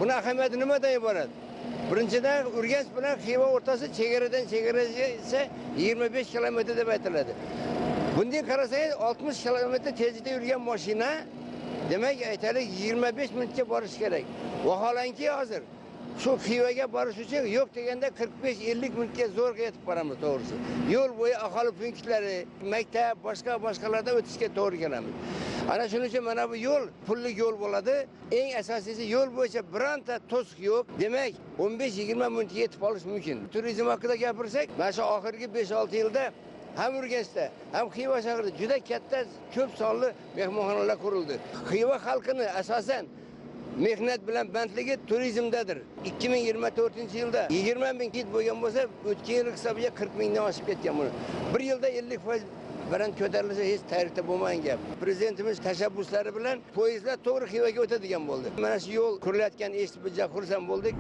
Buni ahamiyati nimadan iborat? Birinchidan Urganch bilan Xiva o'rtasi chegaradan chegaragacha esa 25 kilometr deb aytiladi. Bundan qarasangiz 60 kilometr tezlikda yurgan mashina demak aytaylik 25 minutga borish kerak. Vaholanki hozir shu Xivaga borish uchun yo'q deganda 45-50 minutga zo'rg'a yetib boramiz to'g'risi. Yo'l bo'yi aholi punktlari, maktab, boshqalardan o'tishga to'g'ri kelamiz. Ana shuning uchun mana bu yo'l pulli yo'l bo'ladi. Eng asosiysi yo'l bo'yicha bironta to'siq yo'q. Demak, 15-20 minutga yetib olish mumkin. Turizm haqida gapirsak, mana shu oxirgi 5-6 yilda ham Urganchda, ham Xiva shahrida juda katta ko'p sonli mehmonxonalar qurildi. Xiva xalqini asosan mehnat bilan bandligi turizmdadir. 2024-yilda 20 ming kit bo'lgan bo'lsa, o'tgan yil hisobiga 40 mingdan oshib ketgan buni. Bir yilda 50% baland ko'tarilsa hech tarixda bo'lmagan gap. Prezidentimiz tashabbuslari bilan poyezdlar to'g'ri Xivaga o'tadigan bo'ldi. Mana shu yo'l qurilayotgan eshitib xursand bo'ldik.